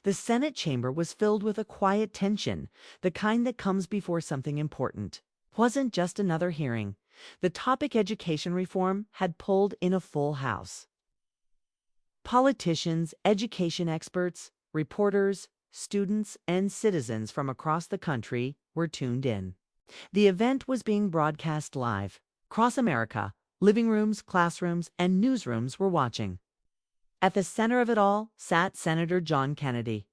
The Senate chamber was filled with a quiet tension, the kind that comes before something important. It wasn't just another hearing. The topic education reform had pulled in a full house. Politicians, education experts, reporters, students, and citizens from across the country were tuned in. The event was being broadcast live. Across America, living rooms, classrooms, and newsrooms were watching. At the center of it all sat Senator John Kennedy.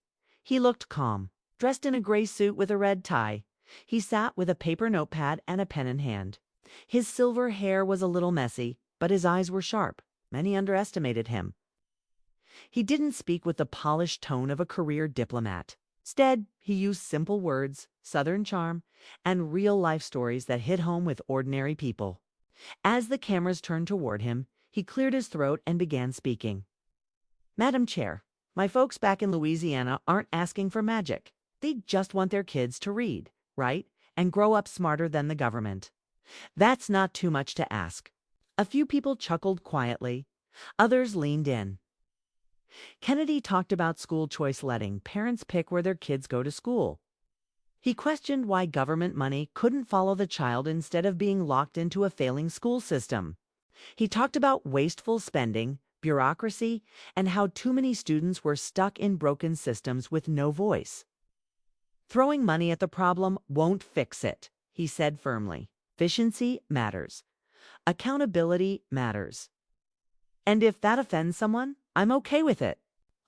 He looked calm, dressed in a gray suit with a red tie. He sat with a paper notepad and a pen in hand. His silver hair was a little messy, but his eyes were sharp. Many underestimated him. He didn't speak with the polished tone of a career diplomat. Instead, he used simple words, Southern charm, and real-life stories that hit home with ordinary people. As the cameras turned toward him, he cleared his throat and began speaking. Madam Chair, my folks back in Louisiana aren't asking for magic. They just want their kids to read, write, and grow up smarter than the government. That's not too much to ask. A few people chuckled quietly. Others leaned in. Kennedy talked about school choice, letting parents pick where their kids go to school. He questioned why government money couldn't follow the child instead of being locked into a failing school system. He talked about wasteful spending, bureaucracy, and how too many students were stuck in broken systems with no voice. Throwing money at the problem won't fix it, he said firmly. Efficiency matters. Accountability matters. And if that offends someone, I'm okay with it.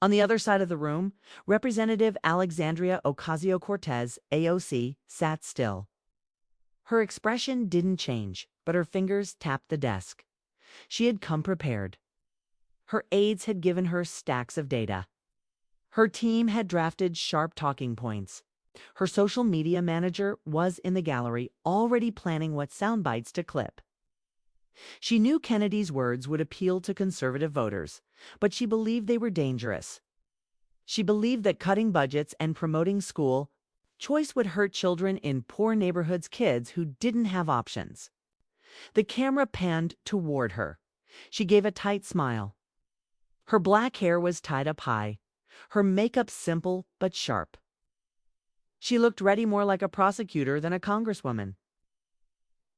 On the other side of the room, Representative Alexandria Ocasio-Cortez, AOC, sat still. Her expression didn't change, but her fingers tapped the desk. She had come prepared. Her aides had given her stacks of data. Her team had drafted sharp talking points. Her social media manager was in the gallery, already planning what sound bites to clip. She knew Kennedy's words would appeal to conservative voters, but she believed they were dangerous. She believed that cutting budgets and promoting school choice would hurt children in poor neighborhoods, kids who didn't have options. The camera panned toward her. She gave a tight smile. Her black hair was tied up high, her makeup simple but sharp. She looked ready, more like a prosecutor than a congresswoman.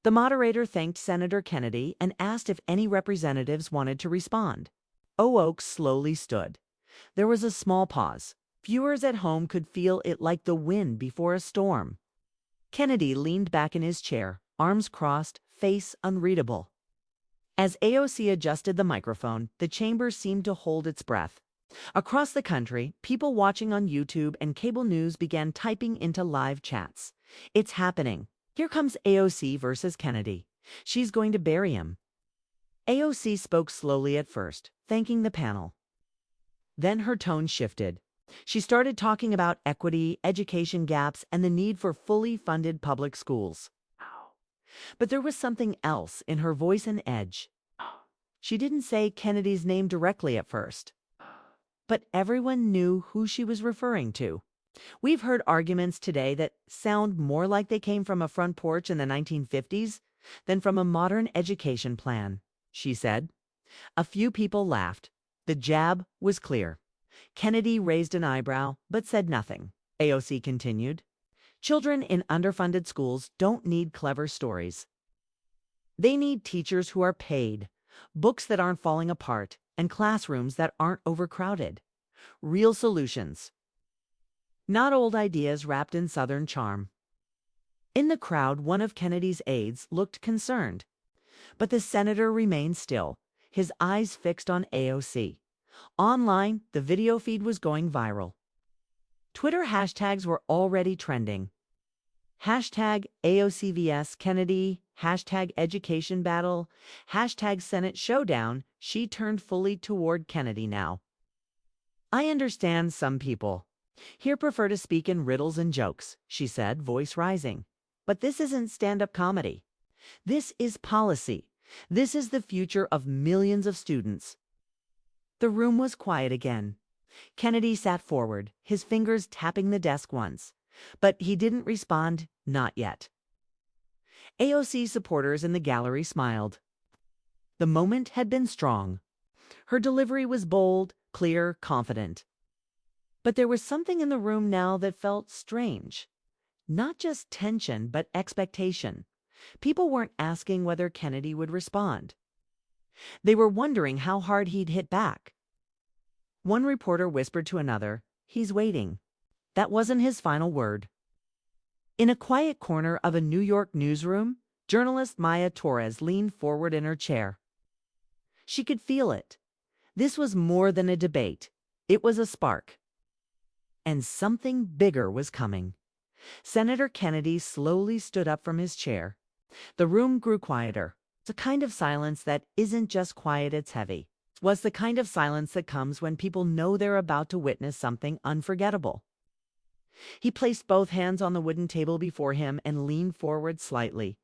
The moderator thanked Senator Kennedy and asked if any representatives wanted to respond. Oaks slowly stood. There was a small pause. Viewers at home could feel it like the wind before a storm. Kennedy leaned back in his chair, arms crossed, face unreadable. As AOC adjusted the microphone, the chamber seemed to hold its breath. Across the country, people watching on YouTube and cable news began typing into live chats. It's happening. Here comes AOC versus Kennedy. She's going to bury him. AOC spoke slowly at first, thanking the panel. Then her tone shifted. She started talking about equity, education gaps, and the need for fully funded public schools. But there was something else in her voice, an edge. She didn't say Kennedy's name directly at first, but everyone knew who she was referring to. We've heard arguments today that sound more like they came from a front porch in the 1950s than from a modern education plan, she said. A few people laughed. The jab was clear. Kennedy raised an eyebrow, but said nothing. AOC continued. Children in underfunded schools don't need clever stories. They need teachers who are paid, books that aren't falling apart, and classrooms that aren't overcrowded. Real solutions. Not old ideas wrapped in Southern charm. In the crowd, one of Kennedy's aides looked concerned, but the senator remained still, his eyes fixed on AOC. Online, the video feed was going viral. Twitter hashtags were already trending. Hashtag AOCVS Kennedy, hashtag education battle, hashtag Senate showdown. She turned fully toward Kennedy now. I understand some people here prefer to speak in riddles and jokes, she said, voice rising. But this isn't stand-up comedy. This is policy. This is the future of millions of students. The room was quiet again. Kennedy sat forward, his fingers tapping the desk once. But he didn't respond, not yet. AOC supporters in the gallery smiled. The moment had been strong. Her delivery was bold, clear, confident. But there was something in the room now that felt strange. Not just tension, but expectation. People weren't asking whether Kennedy would respond. They were wondering how hard he'd hit back. One reporter whispered to another, "He's waiting." That wasn't his final word. In a quiet corner of a New York newsroom, journalist Maya Torres leaned forward in her chair. She could feel it. This was more than a debate. It was a spark. And something bigger was coming. Senator Kennedy slowly stood up from his chair. The room grew quieter. It's a kind of silence that isn't just quiet, it's heavy. It was the kind of silence that comes when people know they're about to witness something unforgettable. He placed both hands on the wooden table before him and leaned forward slightly,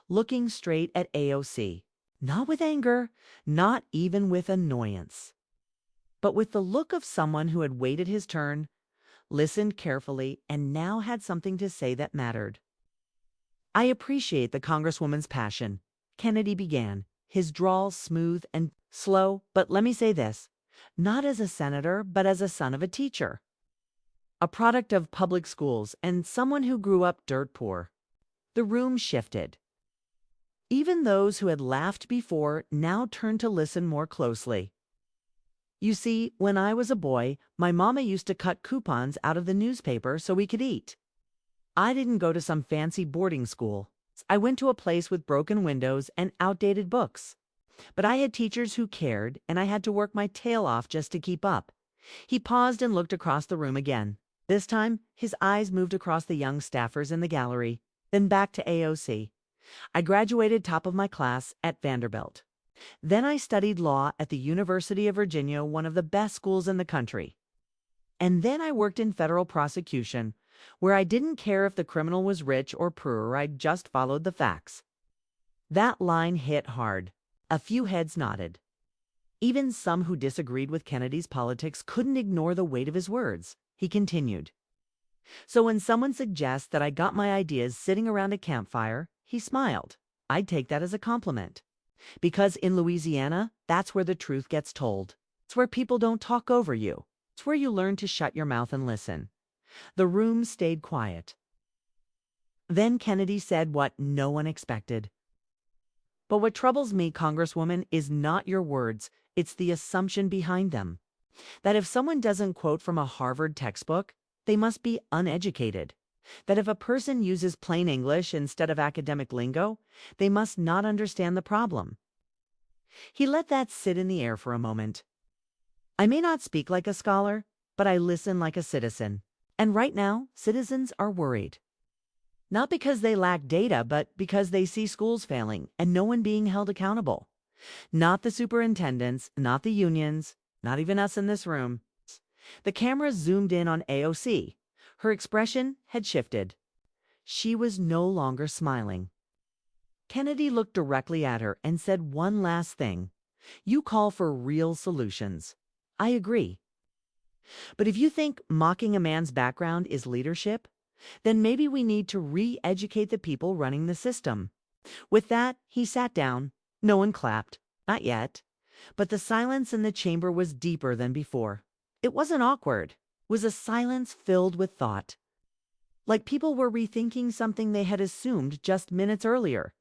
looking straight at AOC. Not with anger, not even with annoyance, but with the look of someone who had waited his turn, listened carefully, and now had something to say that mattered. "I appreciate the Congresswoman's passion," Kennedy began, his drawl smooth and slow, "but let me say this, not as a senator, but as a son of a teacher. A product of public schools and someone who grew up dirt poor." The room shifted. Even those who had laughed before now turned to listen more closely. "You see, when I was a boy, my mama used to cut coupons out of the newspaper so we could eat. I didn't go to some fancy boarding school. I went to a place with broken windows and outdated books. But I had teachers who cared, and I had to work my tail off just to keep up." He paused and looked across the room again. This time, his eyes moved across the young staffers in the gallery, then back to AOC. "I graduated top of my class at Vanderbilt. Then I studied law at the University of Virginia, one of the best schools in the country. And then I worked in federal prosecution, where I didn't care if the criminal was rich or poor, I just followed the facts." That line hit hard. A few heads nodded. Even some who disagreed with Kennedy's politics couldn't ignore the weight of his words. He continued. "So when someone suggests that I got my ideas sitting around a campfire," he smiled, "I'd take that as a compliment. Because in Louisiana, that's where the truth gets told. It's where people don't talk over you. It's where you learn to shut your mouth and listen." The room stayed quiet. Then Kennedy said what no one expected. "But what troubles me, Congresswoman, is not your words. It's the assumption behind them. That if someone doesn't quote from a Harvard textbook, they must be uneducated. That if a person uses plain English instead of academic lingo, they must not understand the problem." He let that sit in the air for a moment. "I may not speak like a scholar, but I listen like a citizen. And right now, citizens are worried. Not because they lack data, but because they see schools failing and no one being held accountable. Not the superintendents, not the unions, not even us in this room." The camera zoomed in on AOC. Her expression had shifted. She was no longer smiling. Kennedy looked directly at her and said one last thing. "You call for real solutions. I agree. But if you think mocking a man's background is leadership, then maybe we need to re-educate the people running the system." With that, he sat down. No one clapped. Not yet. But the silence in the chamber was deeper than before. It wasn't awkward. It was a silence filled with thought. Like people were rethinking something they had assumed just minutes earlier.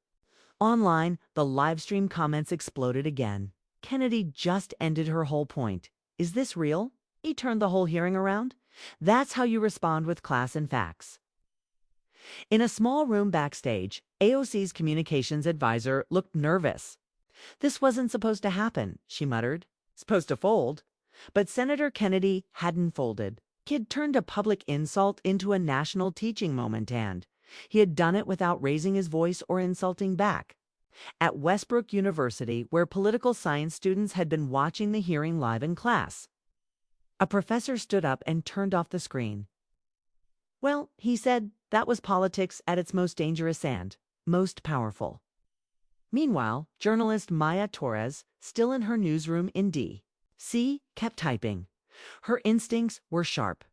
Online, the live stream comments exploded again. Kennedy just ended her whole point. Is this real? He turned the whole hearing around. That's how you respond with class and facts. In a small room backstage, AOC's communications advisor looked nervous. This wasn't supposed to happen, she muttered. Supposed to fold. But Senator Kennedy hadn't folded. He had turned a public insult into a national teaching moment, and he had done it without raising his voice or insulting back. At Westbrook University, where political science students had been watching the hearing live in class. A professor stood up and turned off the screen. Well, he said, that was politics at its most dangerous and most powerful. Meanwhile, journalist Maya Torres, still in her newsroom in D.C., kept typing. Her instincts were sharp.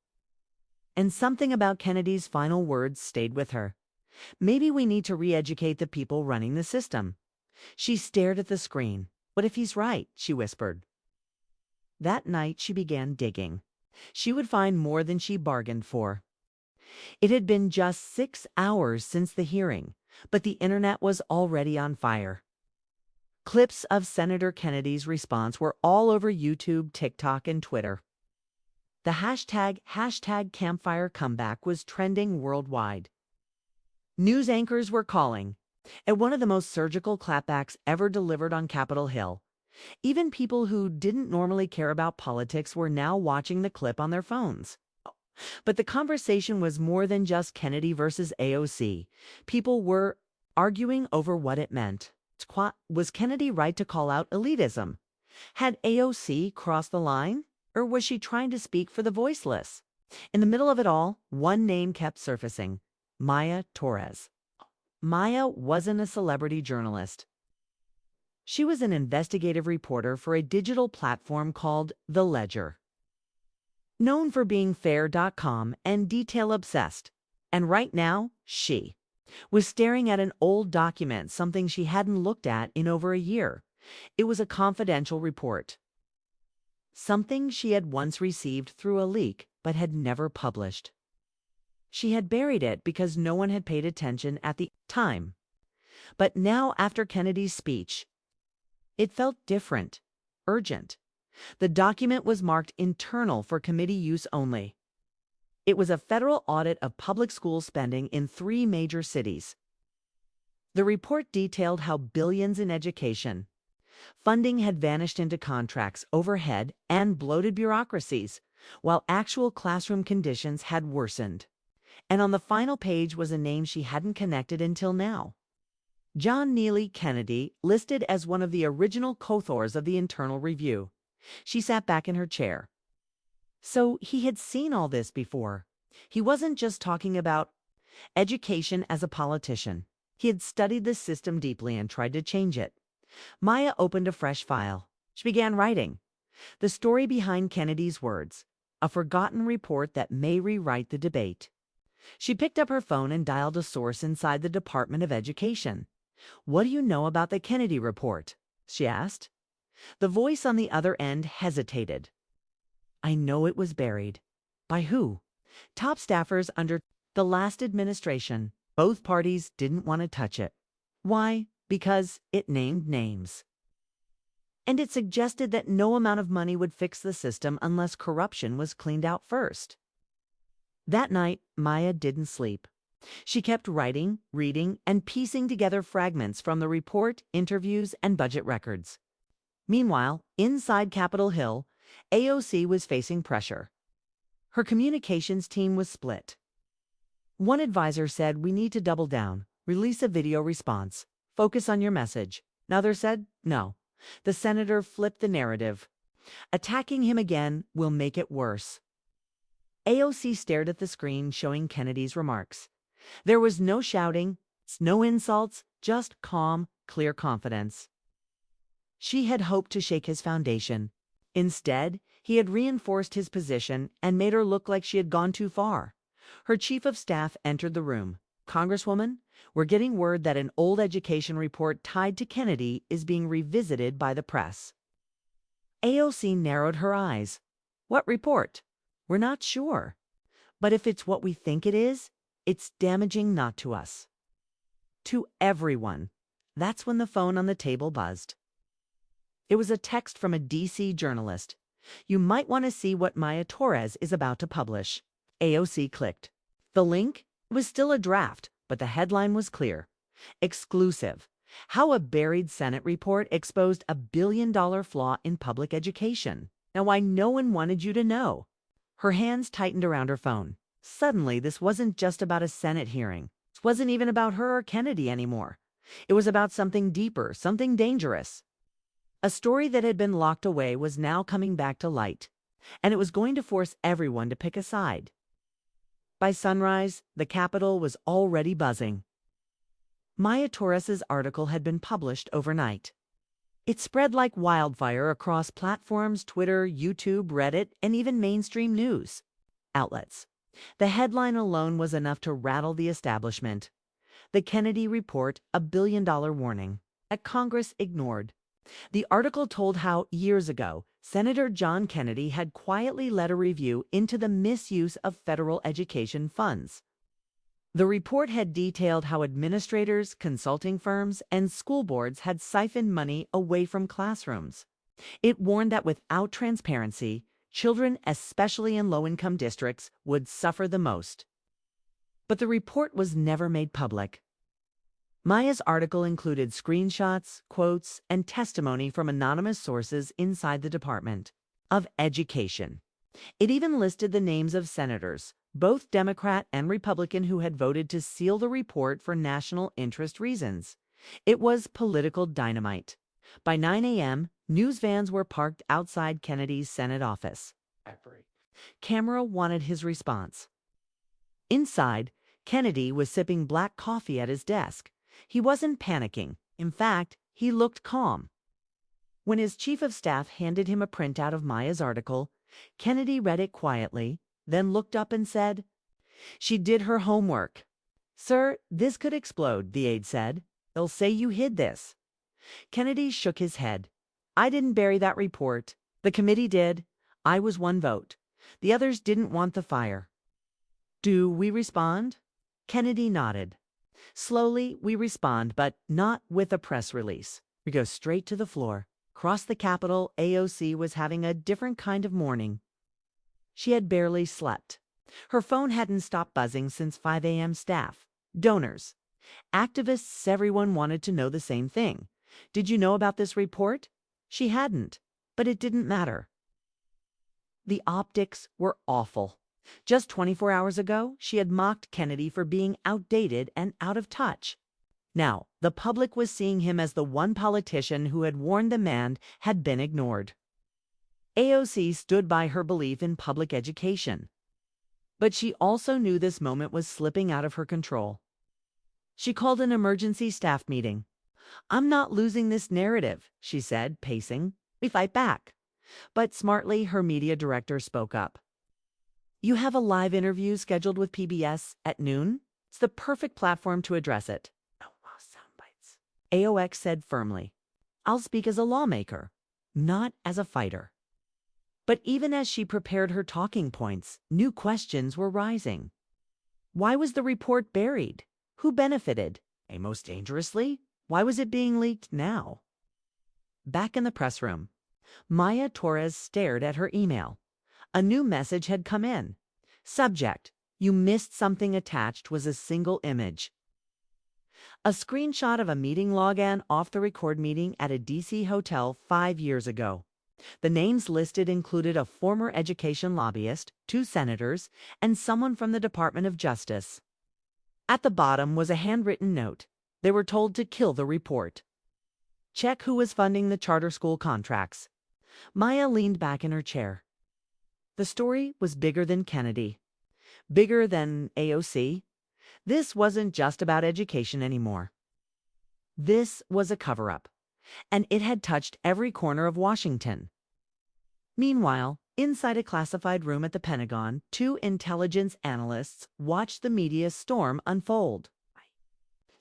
And something about Kennedy's final words stayed with her. Maybe we need to re-educate the people running the system. She stared at the screen. What if he's right? She whispered. That night she began digging. she would find more than she bargained for. It had been just 6 hours since the hearing, but the internet was already on fire. Clips of Senator Kennedy's response were all over YouTube, TikTok, and Twitter. The hashtag Campfire Comeback was trending worldwide. News anchors were calling it one of the most surgical clapbacks ever delivered on Capitol Hill. Even people who didn't normally care about politics were now watching the clip on their phones. But the conversation was more than just Kennedy versus AOC. People were arguing over what it meant. Was Kennedy right to call out elitism? Had AOC crossed the line? Or was she trying to speak for the voiceless? In the middle of it all, one name kept surfacing: Maya Torres. Maya wasn't a celebrity journalist. She was an investigative reporter for a digital platform called The Ledger, known for being fair.com and detail-obsessed. And right now, she was staring at an old document, something she hadn't looked at in over a year. It was a confidential report, something she had once received through a leak but had never published. She had buried it because no one had paid attention at the time. But now, after Kennedy's speech, it felt different, urgent. The document was marked internal for committee use only. It was a federal audit of public school spending in 3 major cities. The report detailed how billions in education funding had vanished into contracts, overhead, and bloated bureaucracies, while actual classroom conditions had worsened. And on the final page was a name she hadn't connected until now: John Neely Kennedy, listed as one of the original co-authors of the internal review. She sat back in her chair. So he had seen all this before. He wasn't just talking about education as a politician. He had studied the system deeply and tried to change it. Maya opened a fresh file. She began writing the story behind Kennedy's words, a forgotten report that may rewrite the debate. She picked up her phone and dialed a source inside the Department of Education. "What do you know about the Kennedy report?" she asked. The voice on the other end hesitated. "I know it was buried." "By who?" "Top staffers under the last administration. Both parties didn't want to touch it." "Why?" "Because it named names. And it suggested that no amount of money would fix the system unless corruption was cleaned out first." That night, Maya didn't sleep. She kept writing, reading, and piecing together fragments from the report, interviews, and budget records. Meanwhile, inside Capitol Hill, AOC was facing pressure. Her communications team was split. One advisor said, "We need to double down, release a video response, focus on your message." Another said, "No." The senator flipped the narrative. "Attacking him again will make it worse." AOC stared at the screen showing Kennedy's remarks. There was no shouting, no insults, just calm, clear confidence. She had hoped to shake his foundation. Instead, he had reinforced his position and made her look like she had gone too far. Her chief of staff entered the room. "Congresswoman, we're getting word that an old education report tied to Kennedy is being revisited by the press." AOC narrowed her eyes. "What report?" "We're not sure. But if it's what we think it is, it's damaging not to us, to everyone." That's when the phone on the table buzzed. It was a text from a DC journalist. "You might want to see what Maya Torres is about to publish." AOC clicked. The link was still a draft, but the headline was clear: "Exclusive. How a buried Senate report exposed a billion-dollar flaw in public education. Now why no one wanted you to know." Her hands tightened around her phone. Suddenly, this wasn't just about a Senate hearing. It wasn't even about her or Kennedy anymore. It was about something deeper, something dangerous. A story that had been locked away was now coming back to light, and it was going to force everyone to pick a side. By sunrise, the Capitol was already buzzing. Maya Torres's article had been published overnight. It spread like wildfire across platforms: Twitter, YouTube, Reddit, and even mainstream news outlets. The headline alone was enough to rattle the establishment. "The Kennedy Report, a billion-dollar warning." That Congress ignored. The article told how, years ago, Senator John Kennedy had quietly led a review into the misuse of federal education funds. The report had detailed how administrators, consulting firms, and school boards had siphoned money away from classrooms. It warned that without transparency, children, especially in low-income districts, would suffer the most. But the report was never made public. Maya's article included screenshots, quotes, and testimony from anonymous sources inside the Department of Education. It even listed the names of senators, both Democrat and Republican, who had voted to seal the report for national interest reasons. It was political dynamite. By 9 a.m., news vans were parked outside Kennedy's Senate office. Camera wanted his response. Inside, Kennedy was sipping black coffee at his desk. He wasn't panicking. In fact, he looked calm. When his chief of staff handed him a printout of Maya's article, Kennedy read it quietly, then looked up and said, "She did her homework." "Sir, this could explode," the aide said. "They'll say you hid this." Kennedy shook his head. "I didn't bury that report. The committee did. I was one vote. The others didn't want the fire." "Do we respond?" Kennedy nodded. "Slowly, we respond, but not with a press release. We go straight to the floor." Across the Capitol, AOC was having a different kind of morning. She had barely slept. Her phone hadn't stopped buzzing since 5 a.m. Staff, donors, activists, everyone wanted to know the same thing. Did you know about this report? She hadn't, but it didn't matter. The optics were awful. Just 24 hours ago, she had mocked Kennedy for being outdated and out of touch. Now, the public was seeing him as the one politician who had warned the man had been ignored. AOC stood by her belief in public education. But she also knew this moment was slipping out of her control. She called an emergency staff meeting. "I'm not losing this narrative," she said, pacing. "We fight back." But smartly, her media director spoke up. "You have a live interview scheduled with PBS at noon. It's the perfect platform to address it." Soundbites. AOX said firmly, "I'll speak as a lawmaker, not as a fighter." But even as she prepared her talking points, new questions were rising. Why was the report buried? Who benefited? And most dangerously, why was it being leaked now? Back in the press room, Maya Torres stared at her email. A new message had come in. Subject: "You missed something." Attached was a single image. A screenshot of a meeting log and off-the-record meeting at a D.C. hotel 5 years ago. The names listed included a former education lobbyist, 2 senators, and someone from the Department of Justice. At the bottom was a handwritten note. They were told to kill the report. Check who was funding the charter school contracts. Maya leaned back in her chair. The story was bigger than Kennedy. Bigger than AOC. This wasn't just about education anymore. This was a cover-up, and it had touched every corner of Washington. Meanwhile, inside a classified room at the Pentagon, 2 intelligence analysts watched the media storm unfold.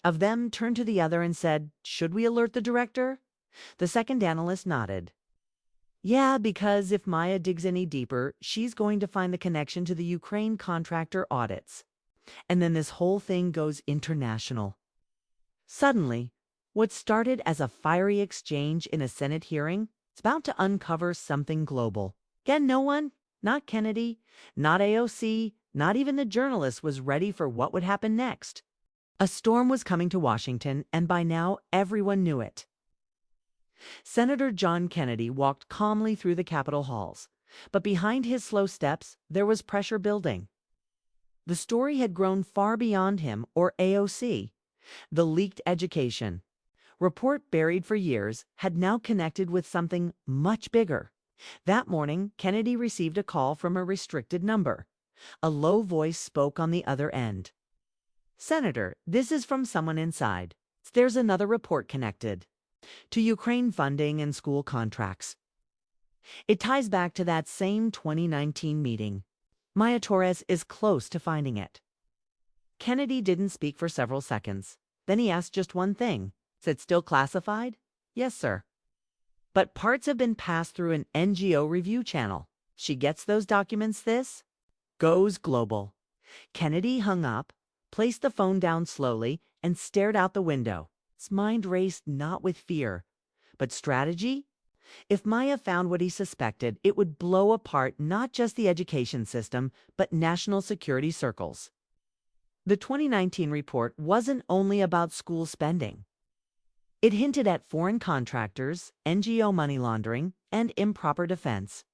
Of them turned to the other and said, "Should we alert the director?" The second analyst nodded. "Yeah, because if Maya digs any deeper, she's going to find the connection to the Ukraine contractor audits. And then this whole thing goes international." Suddenly, what started as a fiery exchange in a Senate hearing is about to uncover something global. Again, no one, not Kennedy, not AOC, not even the journalists, was ready for what would happen next. A storm was coming to Washington, and by now everyone knew it. Senator John Kennedy walked calmly through the Capitol halls, but behind his slow steps there was pressure building. The story had grown far beyond him or AOC. The leaked education report, buried for years, had now connected with something much bigger. That morning, Kennedy received a call from a restricted number. A low voice spoke on the other end. "Senator, this is from someone inside. There's another report connected to Ukraine funding and school contracts. It ties back to that same 2019 meeting. Maya Torres is close to finding it." Kennedy didn't speak for several seconds. Then he asked just one thing. "Is it still classified?" "Yes, sir." but parts have been passed through an NGO review channel. She gets those documents, this goes global. Kennedy hung up, placed the phone down slowly, and stared out the window. His mind raced not with fear, but strategy. If Maya found what he suspected, it would blow apart not just the education system, but national security circles. The 2019 report wasn't only about school spending. It hinted at foreign contractors, NGO money laundering, and improper defense.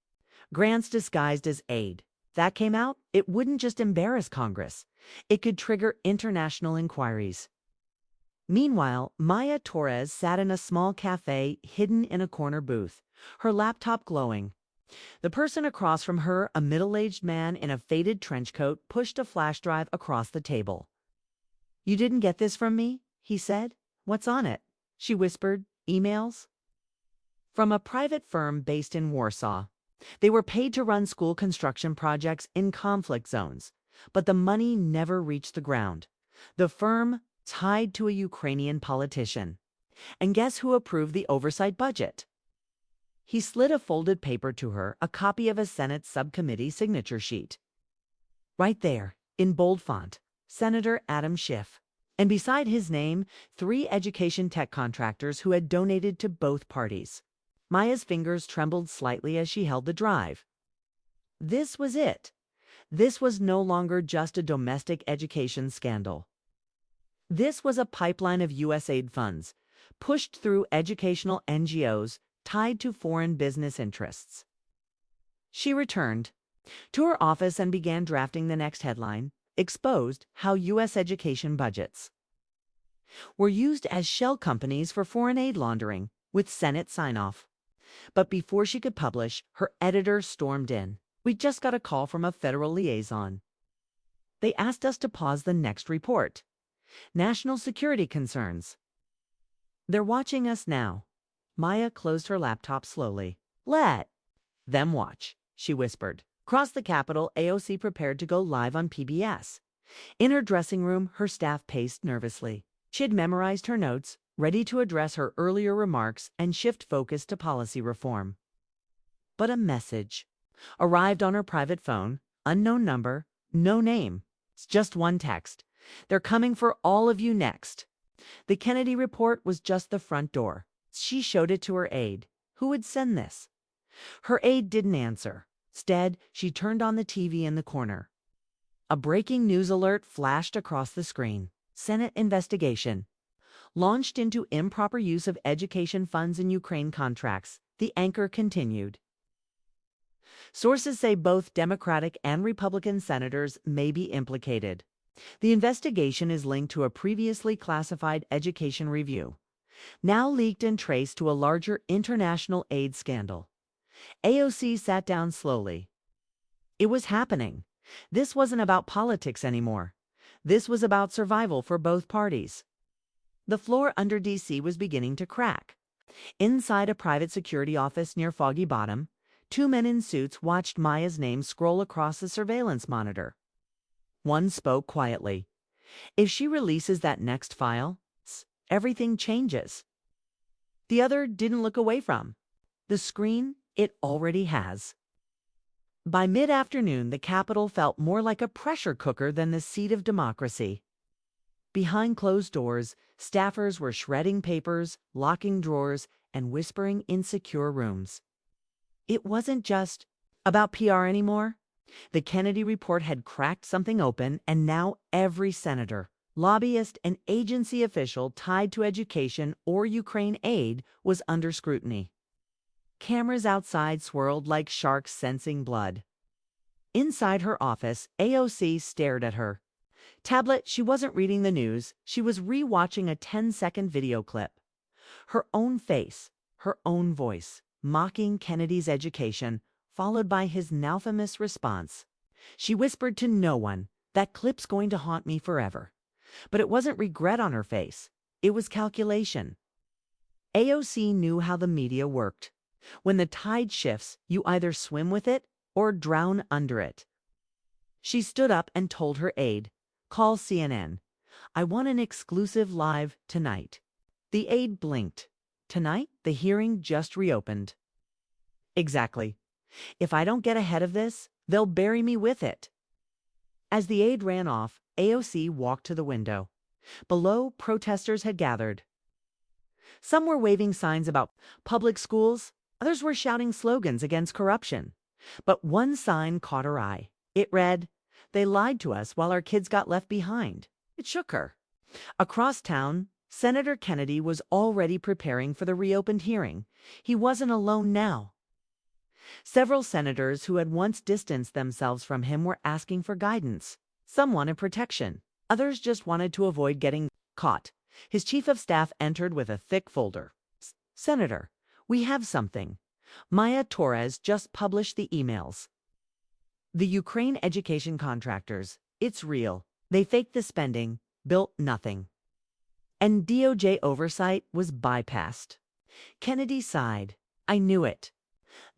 Grants disguised as aid. That came out, it wouldn't just embarrass Congress. It could trigger international inquiries. Meanwhile, Maya Torres sat in a small cafe hidden in a corner booth, her laptop glowing. The person across from her, a middle-aged man in a faded trench coat, pushed a flash drive across the table. "You didn't get this from me?" he said. "What's on it?" She whispered. "Emails?" From a private firm based in Warsaw. They were paid to run school construction projects in conflict zones, but the money never reached the ground. The firm tied to a Ukrainian politician. And guess who approved the oversight budget? He slid a folded paper to her, a copy of a Senate subcommittee signature sheet. Right there, in bold font, Senator Adam Schiff. And beside his name, 3 education tech contractors who had donated to both parties. Maya's fingers trembled slightly as she held the drive. This was it. This was no longer just a domestic education scandal. This was a pipeline of USAID funds, pushed through educational NGOs tied to foreign business interests. She returned to her office and began drafting the next headline, exposed how U.S. education budgets were used as shell companies for foreign aid laundering, with Senate sign-off. But before she could publish, her editor stormed in. "We just got a call from a federal liaison. They asked us to pause the next report. National security concerns. They're watching us now." Maya closed her laptop slowly. "Let them watch," she whispered. Across the Capitol, AOC prepared to go live on PBS. In her dressing room, her staff paced nervously. She had memorized her notes, ready to address her earlier remarks and shift focus to policy reform. But a message arrived on her private phone, unknown number, no name. It's just one text. "They're coming for all of you next." The Kennedy report was just the front door. She showed it to her aide. Who would send this? Her aide didn't answer. Instead, she turned on the TV in the corner. A breaking news alert flashed across the screen. Senate investigation. Launched into improper use of education funds in Ukraine contracts, the anchor continued. Sources say both Democratic and Republican senators may be implicated. The investigation is linked to a previously classified education review, now leaked and traced to a larger international aid scandal. AOC sat down slowly. It was happening. This wasn't about politics anymore. This was about survival for both parties. The floor under D.C. was beginning to crack. Inside a private security office near Foggy Bottom, 2 men in suits watched Maya's name scroll across the surveillance monitor. One spoke quietly. "If she releases that next file, everything changes." The other didn't look away from the screen. It already has. By mid-afternoon, the Capitol felt more like a pressure cooker than the seat of democracy. Behind closed doors, staffers were shredding papers, locking drawers, and whispering in secure rooms. It wasn't just about PR anymore. The Kennedy report had cracked something open, and now every senator, lobbyist, and agency official tied to education or Ukraine aid was under scrutiny. Cameras outside swirled like sharks sensing blood. Inside her office, AOC stared at her tablet. She wasn't reading the news. She was re-watching a 10-second video clip. Her own face, her own voice, mocking Kennedy's education, followed by his now famous response. She whispered to no one, "That clip's going to haunt me forever." But it wasn't regret on her face. It was calculation. AOC knew how the media worked. When the tide shifts, you either swim with it or drown under it. She stood up and told her aide, "Call CNN. I want an exclusive live tonight." The aide blinked. Tonight, the hearing just reopened. Exactly. If I don't get ahead of this, they'll bury me with it. As the aide ran off, AOC walked to the window. Below, protesters had gathered. Some were waving signs about public schools, others were shouting slogans against corruption. But one sign caught her eye. It read, "They lied to us while our kids got left behind." It shook her. Across town, Senator Kennedy was already preparing for the reopened hearing. He wasn't alone now. Several senators who had once distanced themselves from him were asking for guidance. Some wanted protection. Others just wanted to avoid getting caught. His chief of staff entered with a thick folder. "Senator, we have something. Maya Torres just published the emails. The Ukraine education contractors. It's real. They faked the spending, built nothing. And DOJ oversight was bypassed." Kennedy sighed. "I knew it.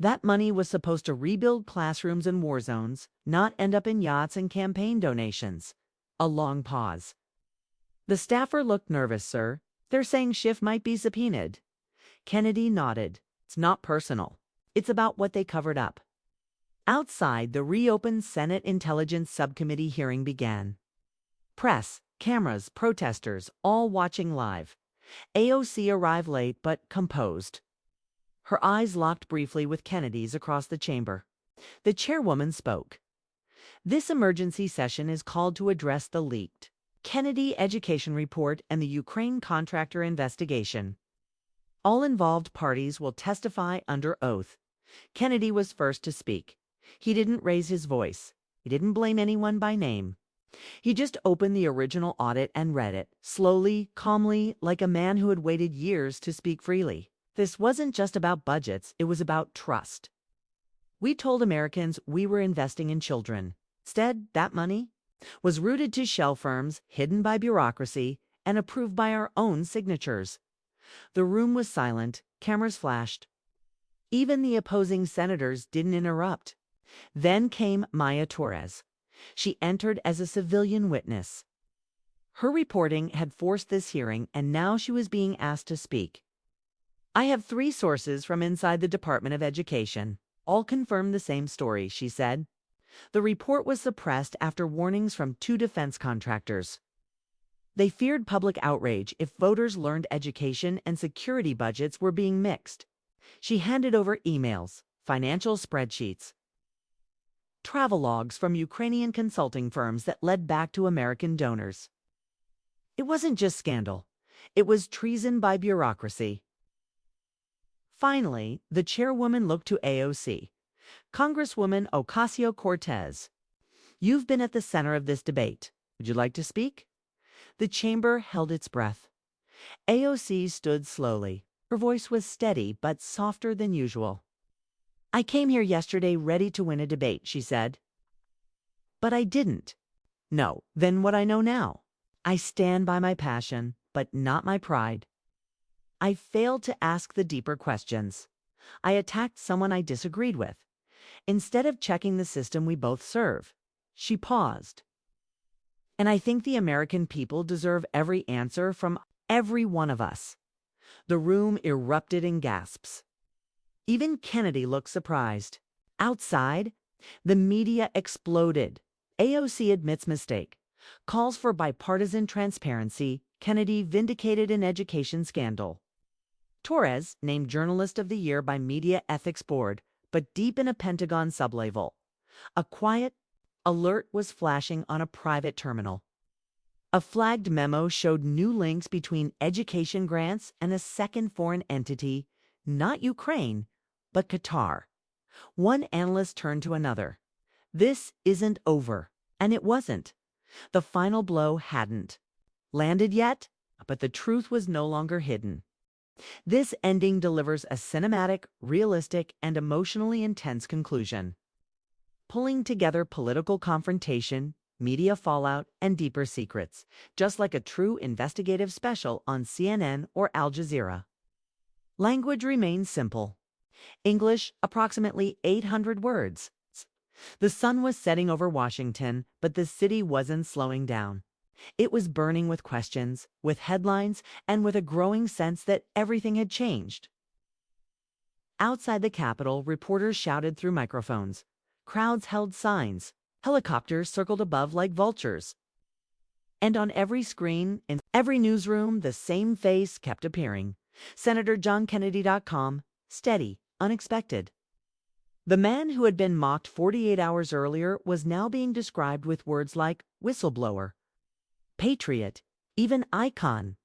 That money was supposed to rebuild classrooms in war zones, not end up in yachts and campaign donations." A long pause. "The staffer looked nervous, sir. They're saying Schiff might be subpoenaed." Kennedy nodded. "It's not personal. It's about what they covered up." Outside, the reopened Senate Intelligence Subcommittee hearing began. Press, cameras, protesters, all watching live. AOC arrived late but composed. Her eyes locked briefly with Kennedy's across the chamber. The chairwoman spoke. "This emergency session is called to address the leaked Kennedy education report and the Ukraine contractor investigation. All involved parties will testify under oath." Kennedy was first to speak. He didn't raise his voice. He didn't blame anyone by name. He just opened the original audit and read it, slowly, calmly, like a man who had waited years to speak freely. This wasn't just about budgets, it was about trust. "We told Americans we were investing in children. Instead, that money was routed to shell firms, hidden by bureaucracy, and approved by our own signatures." The room was silent, cameras flashed. Even the opposing senators didn't interrupt. Then came Maya Torres. She entered as a civilian witness. Her reporting had forced this hearing, and now she was being asked to speak. "I have 3 sources from inside the Department of Education. All confirm the same story," she said. The report was suppressed after warnings from 2 defense contractors. They feared public outrage if voters learned education and security budgets were being mixed. She handed over emails, financial spreadsheets, travelogues from Ukrainian consulting firms that led back to American donors. It wasn't just scandal. It was treason by bureaucracy. Finally, the chairwoman looked to AOC. "Congresswoman Ocasio-Cortez, you've been at the center of this debate. Would you like to speak?" The chamber held its breath. AOC stood slowly. Her voice was steady but softer than usual. "I came here yesterday ready to win a debate," she said. "But I didn't." "No, then what I know now. I stand by my passion, but not my pride. I failed to ask the deeper questions. I attacked someone I disagreed with, instead of checking the system we both serve." She paused. "And I think the American people deserve every answer from every one of us." The room erupted in gasps. Even Kennedy looked surprised. Outside, the media exploded. AOC admits mistake. Calls for bipartisan transparency. Kennedy vindicated an education scandal. Torres named Journalist of the Year by Media Ethics Board, but deep in a Pentagon sublevel. A quiet alert was flashing on a private terminal. A flagged memo showed new links between education grants and a second foreign entity, not Ukraine, but Qatar. One analyst turned to another. This isn't over. And it wasn't. The final blow hadn't landed yet, but the truth was no longer hidden. This ending delivers a cinematic, realistic, and emotionally intense conclusion, pulling together political confrontation, media fallout, and deeper secrets, just like a true investigative special on CNN or Al Jazeera. Language remains simple. English, approximately 800 words. The sun was setting over Washington, but the city wasn't slowing down. It was burning with questions, with headlines, and with a growing sense that everything had changed. Outside the Capitol, reporters shouted through microphones. Crowds held signs. Helicopters circled above like vultures. And on every screen, in every newsroom, the same face kept appearing. Senator John Kennedy.com, steady, unexpected. The man who had been mocked 48 hours earlier was now being described with words like whistleblower, patriot, even icon.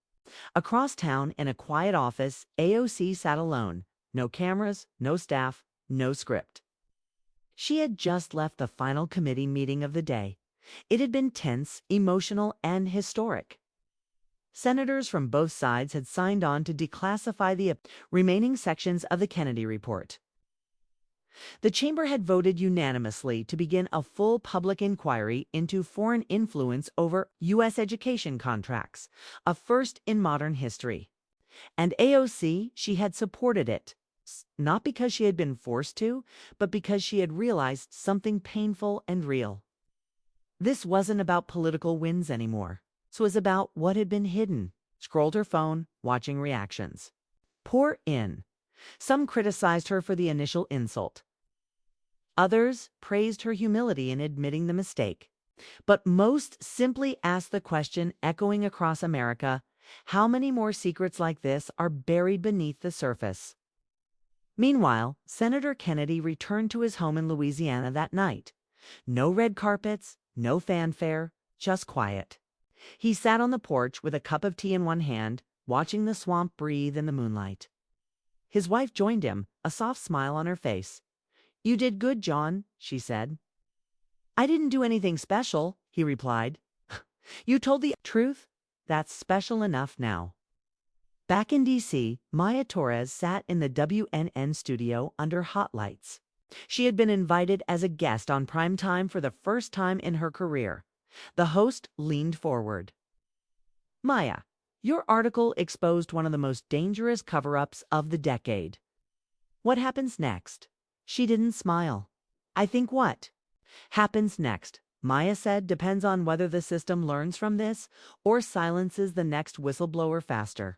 Across town, in a quiet office, AOC sat alone. No cameras, no staff, no script. She had just left the final committee meeting of the day. It had been tense, emotional, and historic. Senators from both sides had signed on to declassify the remaining sections of the Kennedy report. The chamber had voted unanimously to begin a full public inquiry into foreign influence over U.S. education contracts, a first in modern history. And AOC, she had supported it, not because she had been forced to, but because she had realized something painful and real. This wasn't about political wins anymore. It was about what had been hidden. Scrolled her phone, watching reactions. Pour in. Some criticized her for the initial insult. Others praised her humility in admitting the mistake. But most simply asked the question, echoing across America, how many more secrets like this are buried beneath the surface? Meanwhile, Senator Kennedy returned to his home in Louisiana that night. No red carpets, no fanfare, just quiet. He sat on the porch with a cup of tea in one hand, watching the swamp breathe in the moonlight. His wife joined him, a soft smile on her face. "You did good, John," she said. "I didn't do anything special," he replied. "You told the truth? That's special enough now." Back in D.C., Maya Torres sat in the WNN studio under hot lights. She had been invited as a guest on prime time for the first time in her career. The host leaned forward. "Maya, your article exposed one of the most dangerous cover-ups of the decade. What happens next?" She didn't smile. "I think what happens next," Maya said, "depends on whether the system learns from this or silences the next whistleblower faster."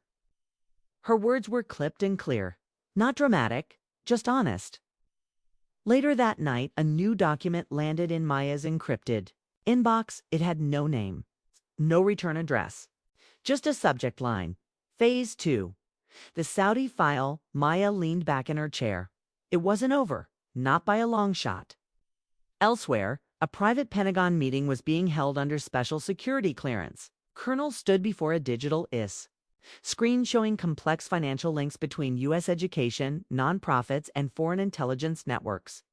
Her words were clipped and clear. Not dramatic, just honest. Later that night, a new document landed in Maya's encrypted inbox. It had no name, no return address, just a subject line. Phase 2. The Saudi file. Maya leaned back in her chair. It wasn't over, not by a long shot. Elsewhere, a private Pentagon meeting was being held under special security clearance. Colonel stood before a digital screen showing complex financial links between U.S. education, nonprofits, and foreign intelligence networks.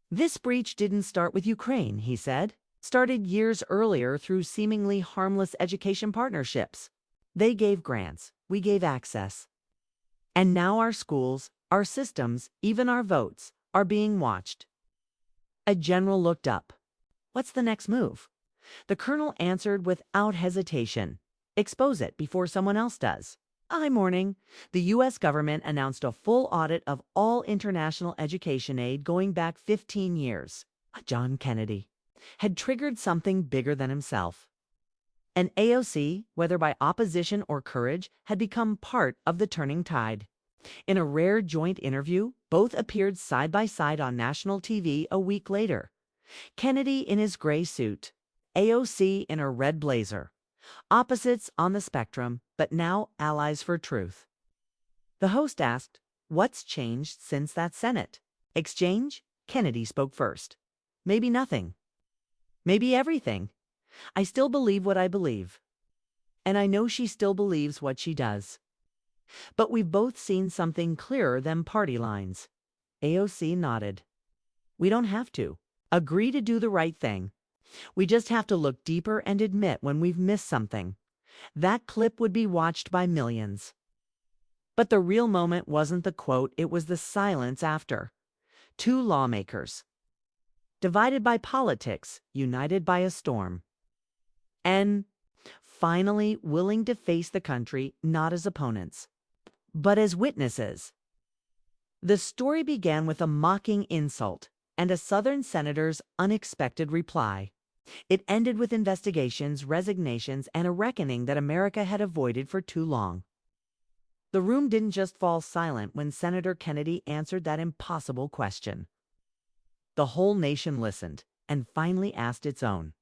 "This breach didn't start with Ukraine," he said. "Started years earlier through seemingly harmless education partnerships. They gave grants, we gave access. And now our schools, our systems, even our votes, are being watched." A general looked up. "What's the next move?" The colonel answered without hesitation. "Expose it before someone else does." Eye morning, the U.S. government announced a full audit of all international education aid going back 15 years. John Kennedy had triggered something bigger than himself. And AOC, whether by opposition or courage, had become part of the turning tide. In a rare joint interview, both appeared side by side on national TV a week later. Kennedy in his gray suit, AOC in her red blazer. Opposites on the spectrum, but now allies for truth. The host asked, "What's changed since that Senate exchange?" Kennedy spoke first. "Maybe nothing. Maybe everything. I still believe what I believe. And I know she still believes what she does. But we've both seen something clearer than party lines." AOC nodded. "We don't have to agree to do the right thing. We just have to look deeper and admit when we've missed something." That clip would be watched by millions. But the real moment wasn't the quote, it was the silence after. Two lawmakers, divided by politics, united by a storm. And finally willing to face the country not as opponents, but as witnesses. The story began with a mocking insult and a Southern senator's unexpected reply. It ended with investigations, resignations, and a reckoning that America had avoided for too long. The room didn't just fall silent when Senator Kennedy answered that impossible question. The whole nation listened and finally asked its own.